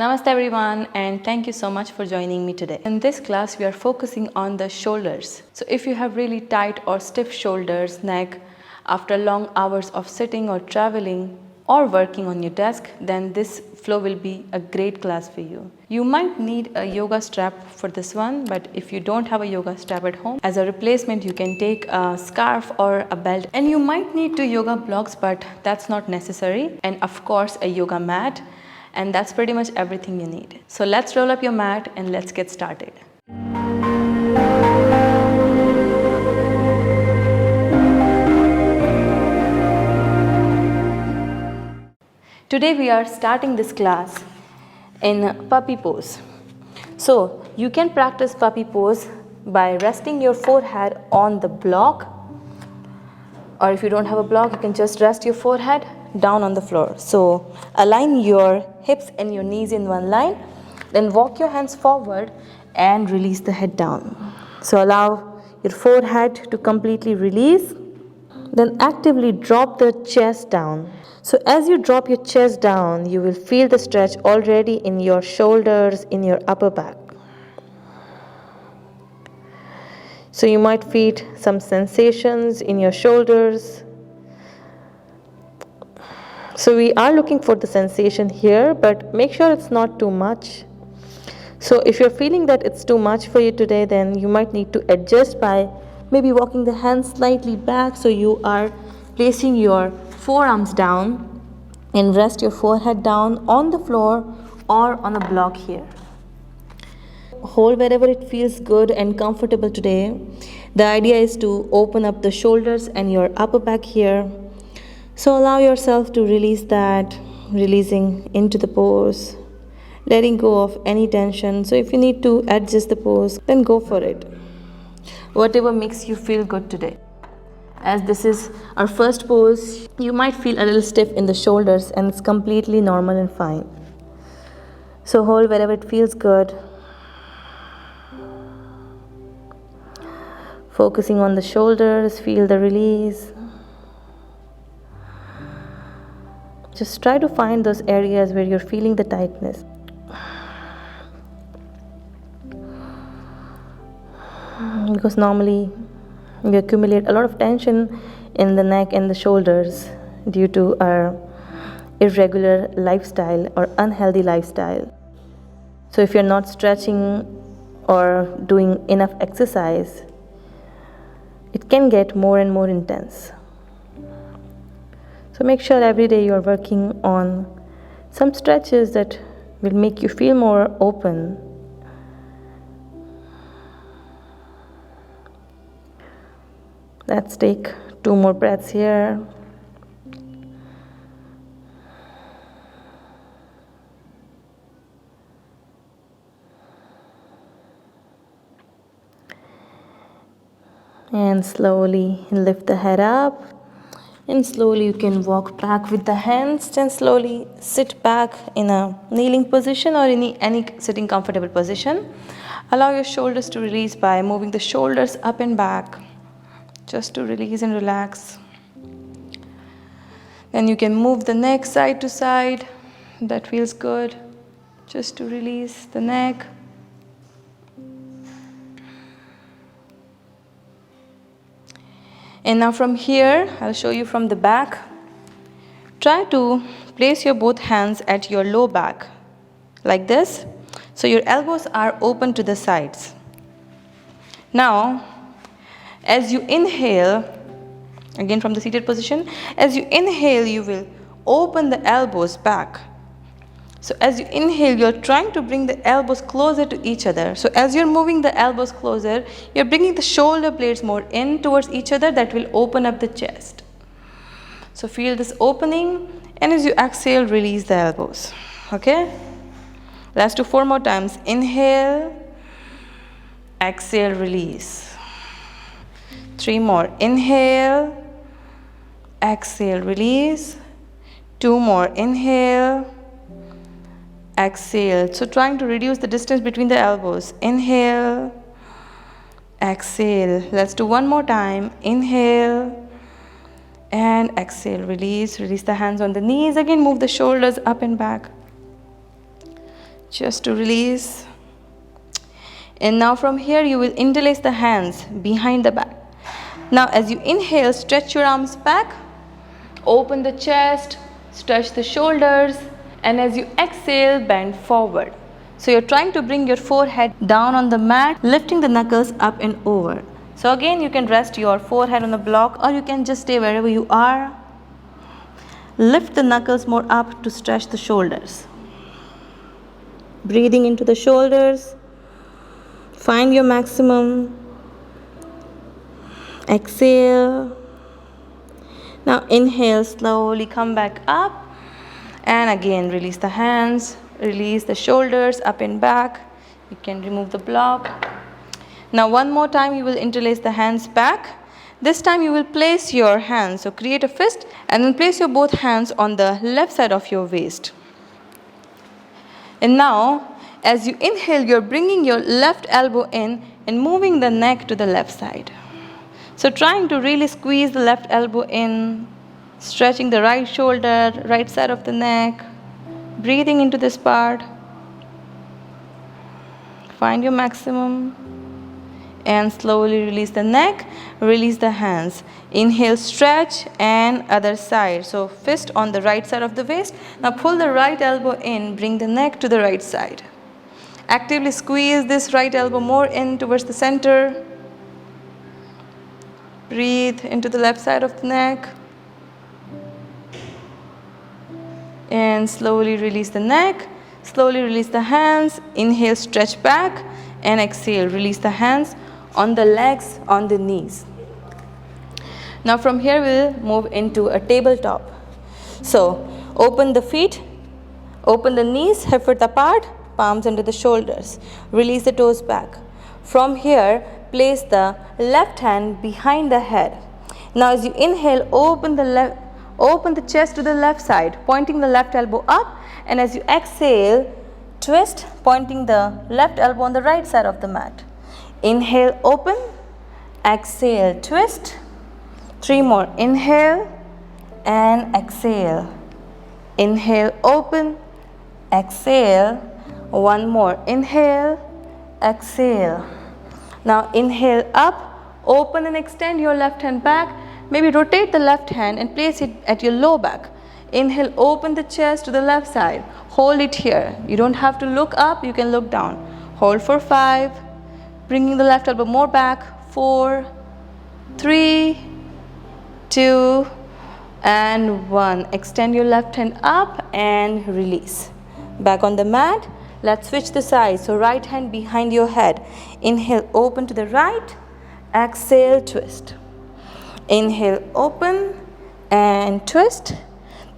Namaste everyone, and thank you so much for joining me today. In this class we are focusing on the shoulders. So if you have really tight or stiff shoulders, neck after long hours of sitting or traveling or working on your desk, then this flow will be a great class for you. You might need a yoga strap for this one, but if you don't have a yoga strap at home, as a replacement you can take a scarf or a belt, and you might need 2 yoga blocks, but that's not necessary, and of course a yoga mat. And that's pretty much everything you need. So let's roll up your mat and let's get started. Today we are starting this class in puppy pose. So you can practice puppy pose by resting your forehead on the block, or if you don't have a block, you can just rest your forehead down on the floor. So align your hips and your knees in one line, then walk your hands forward and release the head down. So allow your forehead to completely release, then actively drop the chest down. So as you drop your chest down, you will feel the stretch already in your shoulders, in your upper back. So you might feel some sensations in your shoulders. So we are looking for the sensation here, but make sure it's not too much. So if you're feeling that it's too much for you today, then you might need to adjust by maybe walking the hands slightly back, so you are placing your forearms down and rest your forehead down on the floor or on a block here. Hold wherever it feels good and comfortable today. The idea is to open up the shoulders and your upper back here. So allow yourself to release that, releasing into the pose, letting go of any tension. So if you need to adjust the pose, then go for it. Whatever makes you feel good today. As this is our first pose, you might feel a little stiff in the shoulders, and it's completely normal and fine. So hold wherever it feels good. Focusing on the shoulders, feel the release. Just try to find those areas where you're feeling the tightness. Because normally we accumulate a lot of tension in the neck and the shoulders due to our irregular lifestyle or unhealthy lifestyle. So if you're not stretching or doing enough exercise, it can get more and more intense. So make sure every day you're working on some stretches that will make you feel more open. Let's take 2 more breaths here. And slowly lift the head up. And slowly you can walk back with the hands, and slowly sit back in a kneeling position or in any sitting comfortable position. Allow your shoulders to release by moving the shoulders up and back, just to release and relax. Then you can move the neck side to side. That feels good, just to release the neck. And now from here, I'll show you from the back. Try to place your both hands at your low back, like this. So your elbows are open to the sides. Now, as you inhale, again from the seated position, as you inhale, you will open the elbows back. So as you inhale, you're trying to bring the elbows closer to each other. So as you're moving the elbows closer, you're bringing the shoulder blades more in towards each other. That will open up the chest. So feel this opening, and as you exhale, release the elbows. Okay? Let's do 4 more times. Inhale, exhale, release. 3 more. Inhale, exhale, release. 2 more. Inhale, exhale. So trying to reduce the distance between the elbows. Inhale, exhale. Let's do 1 more time. Inhale and exhale. Release the hands on the knees. Again, move the shoulders up and back. just to release. And now from here you will interlace the hands behind the back. Now as you inhale, stretch your arms back, open the chest, stretch the shoulders, and as you exhale, bend forward. So you're trying to bring your forehead down on the mat, lifting the knuckles up and over. So again, you can rest your forehead on the block, or you can just stay wherever you are. Lift the knuckles more up to stretch the shoulders. Breathing into the shoulders. Find your maximum. Exhale. Now inhale, slowly come back up. And again, release the hands, release the shoulders up and back. You can remove the block. Now one more time, you will interlace the hands back. This time you will place your hands, so create a fist and then place your both hands on the left side of your waist. And now, as you inhale, you're bringing your left elbow in and moving the neck to the left side. So trying to really squeeze the left elbow in, stretching the right shoulder, right side of the neck, breathing into this part. Find your maximum. And slowly release the neck, release the hands. Inhale, stretch, and other side. So fist on the right side of the waist. Now pull the right elbow in, bring the neck to the right side. Actively squeeze this right elbow more in towards the center. Breathe into the left side of the neck. And slowly release the neck. Slowly release the hands. Inhale, stretch back, and exhale, release the hands on the legs, on the knees. Now from here we'll move into a tabletop. So open the feet, open the knees, hip width apart, palms under the shoulders. Release the toes back. From here, place the left hand behind the head. Now as you inhale, open the chest to the left side, pointing the left elbow up, and as you exhale, twist, pointing the left elbow on the right side of the mat. Inhale, open. Exhale, twist. 3 more. Inhale and exhale. Inhale, open. Exhale. 1 more. Inhale, exhale. Now inhale up, open and extend your left hand back. Maybe rotate the left hand and place it at your low back. Inhale, open the chest to the left side. Hold it here. You don't have to look up, you can look down. Hold for 5. Bringing the left elbow more back. 4, 3, 2, and 1. Extend your left hand up and release. Back on the mat. Let's switch the sides. So right hand behind your head. Inhale, open to the right. Exhale, twist. Inhale, open and twist.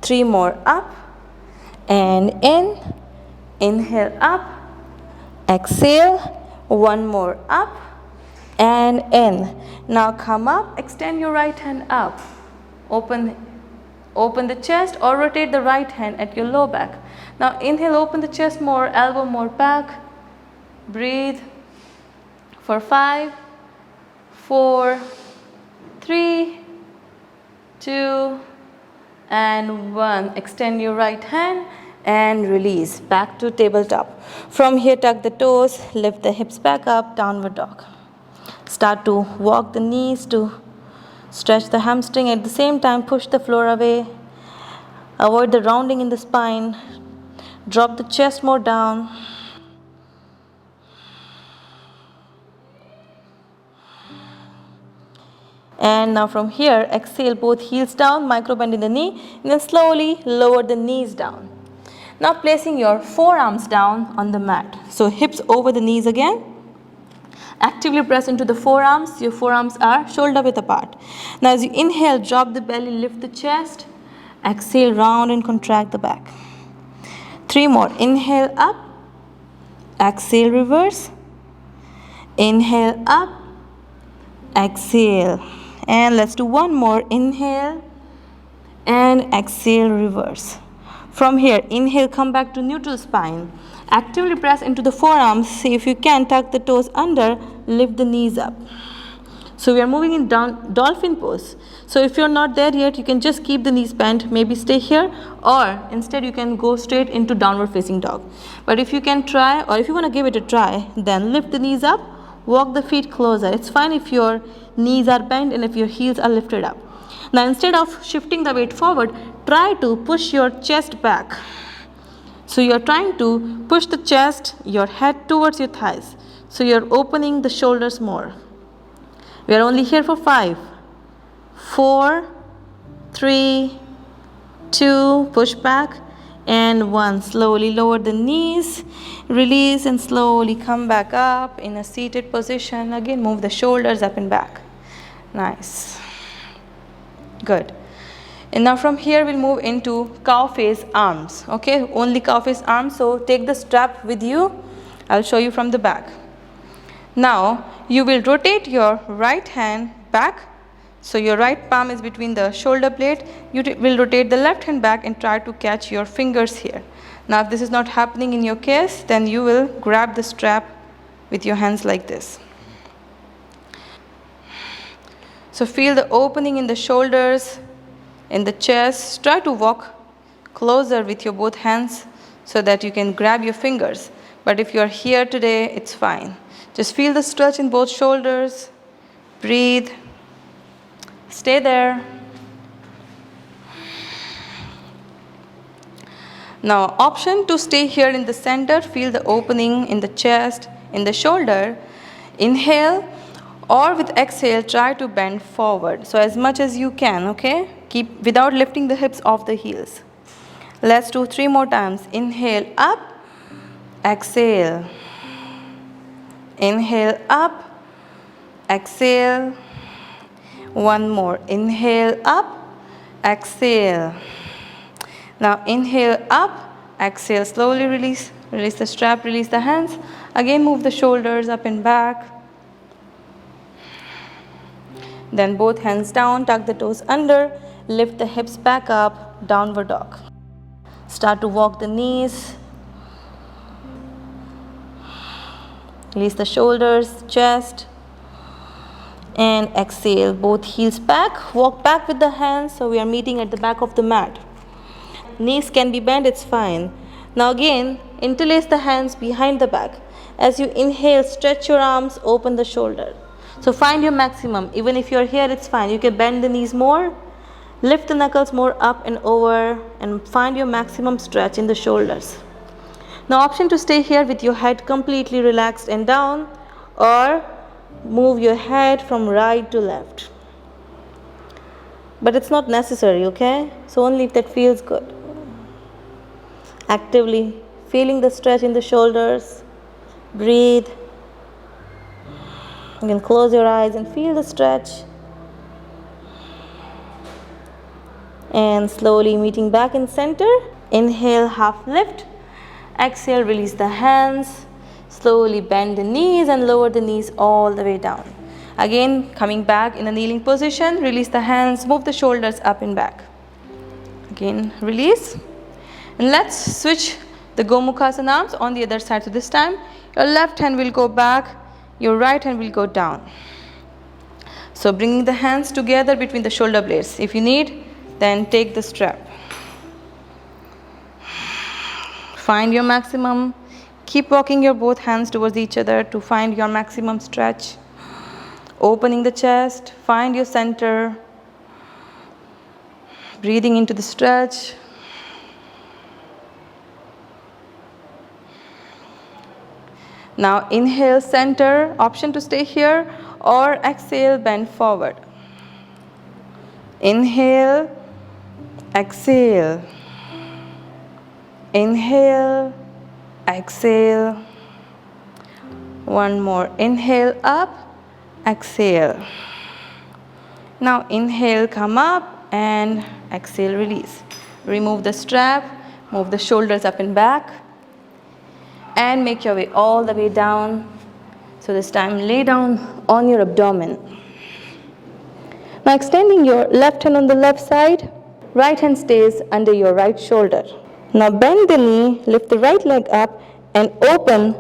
3 more. Up and in. Inhale, up. Exhale. 1 more. Up and in. Now come up. Extend your right hand up. Open the chest or rotate the right hand at your low back. Now inhale, open the chest more, elbow more back. Breathe for 5, 4, 3, 2, and 1. Extend your right hand and release. Back to tabletop. From here, tuck the toes, lift the hips back up, downward dog. Start to walk the knees to stretch the hamstring. At the same time, push the floor away. Avoid the rounding in the spine. Drop the chest more down. And now from here, exhale, both heels down, micro bend in the knee, and then slowly lower the knees down. Now placing your forearms down on the mat. So hips over the knees again. Actively press into the forearms. Your forearms are shoulder width apart. Now as you inhale, drop the belly, lift the chest. Exhale, round and contract the back. 3 more. Inhale up. Exhale, reverse. Inhale up. Exhale. And let's do 1 more. Inhale and exhale, reverse. From here, inhale, come back to neutral spine. Actively press into the forearms. See if you can tuck the toes under, lift the knees up. So we are moving in down dolphin pose. So if you're not there yet, you can just keep the knees bent, maybe stay here, or instead you can go straight into downward facing dog. But if you can try, or if you want to give it a try, then lift the knees up, walk the feet closer. It's fine if your knees are bent and if your heels are lifted up. Now instead of shifting the weight forward, try to push your chest back. So you're trying to push the chest, your head towards your thighs. So you're opening the shoulders more. We are only here for 5, 4, 3, 2, push back, and 1. Slowly lower the knees, release, and slowly come back up in a seated position. Again, move the shoulders up and back. Nice. Good. And now from here we'll move into cow face arms. Okay, only cow face arms. So take the strap with you. I'll show you from the back. Now you will rotate your right hand back. So your right palm is between the shoulder blade. You will rotate the left hand back and try to catch your fingers here. Now if this is not happening in your case, then you will grab the strap with your hands like this. So feel the opening in the shoulders, in the chest. Try to walk closer with your both hands so that you can grab your fingers. But if you are here today, it's fine. Just feel the stretch in both shoulders. Breathe. Stay there. Now, option to stay here in the center. Feel the opening in the chest, in the shoulder. Inhale, or with exhale, try to bend forward. So as much as you can, okay? Keep without lifting the hips off the heels. Let's do 3 more times. Inhale up, exhale. Inhale up, exhale. 1 more. Inhale up, exhale. Now inhale up, exhale. Slowly release. Release the strap, release the hands. Again move the shoulders up and back. Then both hands down, tuck the toes under, lift the hips back up, downward dog. Start to walk the knees. Release the shoulders, chest, and exhale. Both heels back, walk back with the hands, so we are meeting at the back of the mat. Knees can be bent, it's fine. Now again, interlace the hands behind the back. As you inhale, stretch your arms, open the shoulder. So find your maximum. Even if you're here, it's fine. You can bend the knees more, lift the knuckles more up and over, and find your maximum stretch in the shoulders. Now option to stay here with your head completely relaxed and down, or move your head from right to left. But it's not necessary, okay? So only if that feels good. Actively feeling the stretch in the shoulders. Breathe. You can close your eyes and feel the stretch. And slowly meeting back in center. Inhale, half lift. Exhale, release the hands. Slowly bend the knees and lower the knees all the way down. Again, coming back in a kneeling position, release the hands, move the shoulders up and back. Again, release. And let's switch the Gomukhasana arms on the other side. So this time, your left hand will go back, your right hand will go down. So bringing the hands together between the shoulder blades. If you need, then take the strap. Find your maximum. Keep walking your both hands towards each other to find your maximum stretch. Opening the chest, find your center. Breathing into the stretch. Now inhale, center, option to stay here, or exhale, bend forward. Inhale, exhale. Inhale, exhale. One more. Inhale up, exhale. Now inhale, come up, and exhale, release. Remove the strap, move the shoulders up and back, and make your way all the way down. So this time lay down on your abdomen. Now extending your left hand on the left side, right hand stays under your right shoulder. Now bend the knee, lift the right leg up and open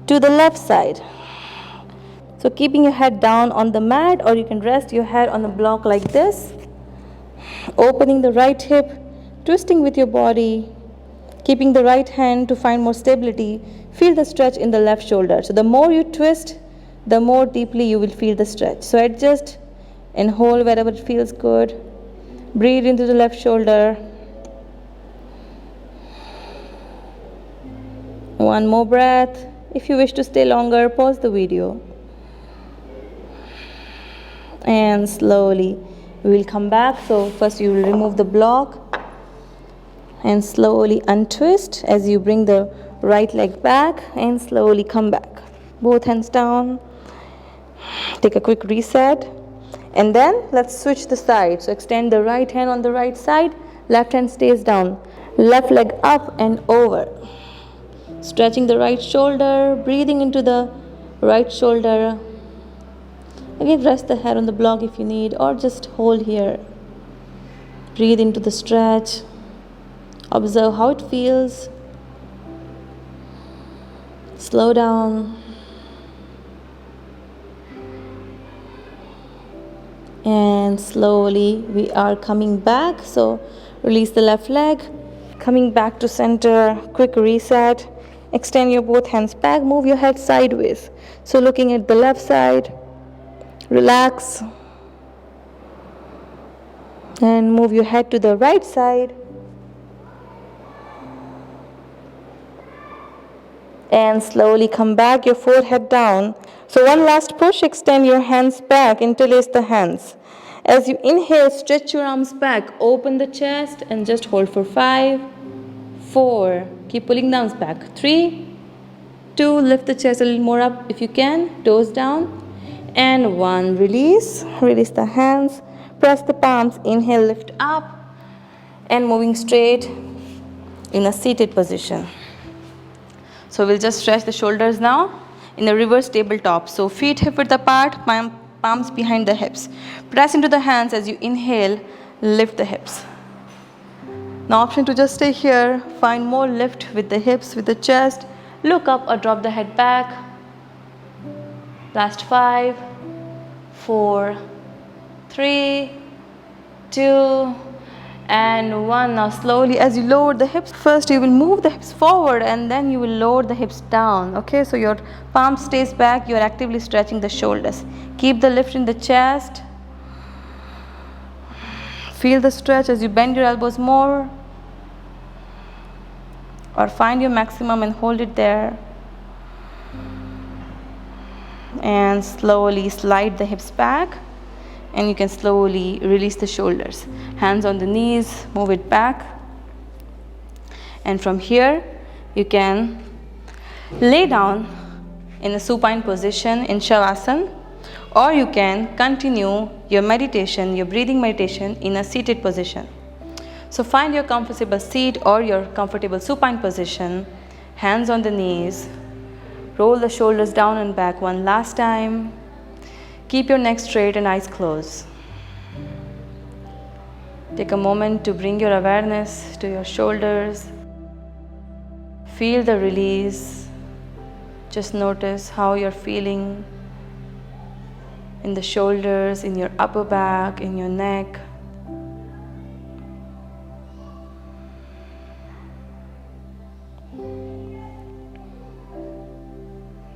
to the left side. So keeping your head down on the mat, or you can rest your head on a block like this. Opening the right hip, twisting with your body, keeping the right hand to find more stability. Feel the stretch in the left shoulder. So the more you twist, the more deeply you will feel the stretch. So adjust and hold wherever it feels good. Breathe into the left shoulder. One more breath. If you wish to stay longer, pause the video. And slowly we will come back. So first you will remove the block and slowly untwist as you bring the right leg back and slowly come back. Both hands down. Take a quick reset. And then let's switch the side. So extend the right hand on the right side, left hand stays down. Left leg up and over. Stretching the right shoulder, breathing into the right shoulder. Again, rest the head on the block if you need, or just hold here. Breathe into the stretch. Observe how it feels. Slow down. And slowly we are coming back. So release the left leg. Coming back to center. Quick reset. Extend your both hands back. Move your head sideways. So looking at the left side. Relax. And move your head to the right side. And slowly come back, your forehead down. So one last push, extend your hands back, interlace the hands. As you inhale, stretch your arms back, open the chest and just hold for 5, 4. Keep pulling the arms back. 3, 2, lift the chest a little more up if you can, toes down. And 1, release. Release the hands, press the palms, inhale, lift up. And moving straight in a seated position. So we'll just stretch the shoulders now in a reverse tabletop. So feet hip width apart, palms behind the hips. Press into the hands as you inhale, lift the hips. Now option to just stay here, find more lift with the hips, with the chest. Look up or drop the head back. Last 5, 4, 3, 2, and 1. Now slowly as you lower the hips, first you will move the hips forward and then you will lower the hips down. Okay, so your palm stays back, you are actively stretching the shoulders. Keep the lift in the chest. Feel the stretch as you bend your elbows more, or find your maximum and hold it there. And slowly slide the hips back. And you can slowly release the shoulders. Hands on the knees, move it back. And from here, you can lay down in a supine position in Shavasana, or you can continue your meditation, your breathing meditation in a seated position. So find your comfortable seat or your comfortable supine position, hands on the knees, roll the shoulders down and back one last time. Keep your neck straight and eyes closed. Take a moment to bring your awareness to your shoulders. Feel the release. Just notice how you're feeling in the shoulders, in your upper back, in your neck.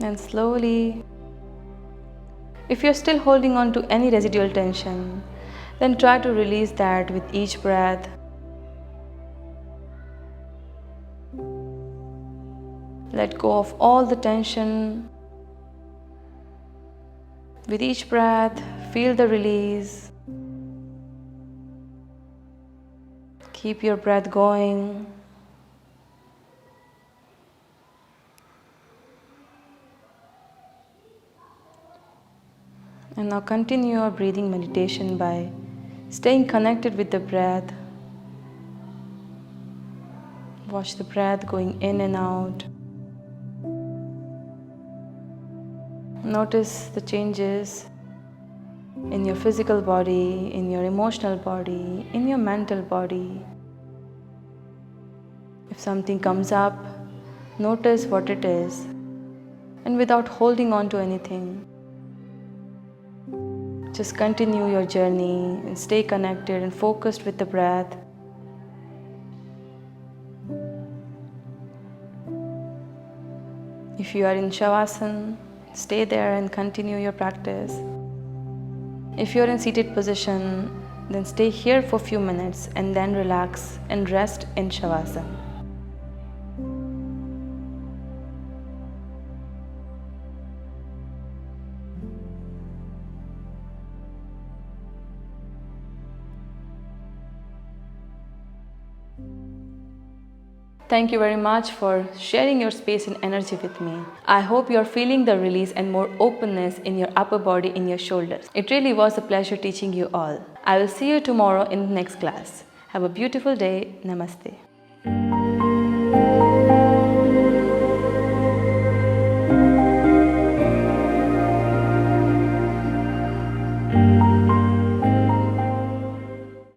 And slowly, if you're still holding on to any residual tension, then try to release that with each breath. Let go of all the tension. With each breath, feel the release. Keep your breath going. And now continue your breathing meditation by staying connected with the breath. Watch the breath going in and out. Notice the changes in your physical body, in your emotional body, in your mental body. If something comes up, notice what it is, and without holding on to anything, Just continue your journey and stay connected and focused with the breath. If you are in Shavasana, stay there and continue your practice. If you are in seated position, then stay here for a few minutes and then relax and rest in Shavasana. Thank you very much for sharing your space and energy with me. I hope you're feeling the release and more openness in your upper body, in your shoulders. It really was a pleasure teaching you all. I will see you tomorrow in the next class. Have a beautiful day. Namaste.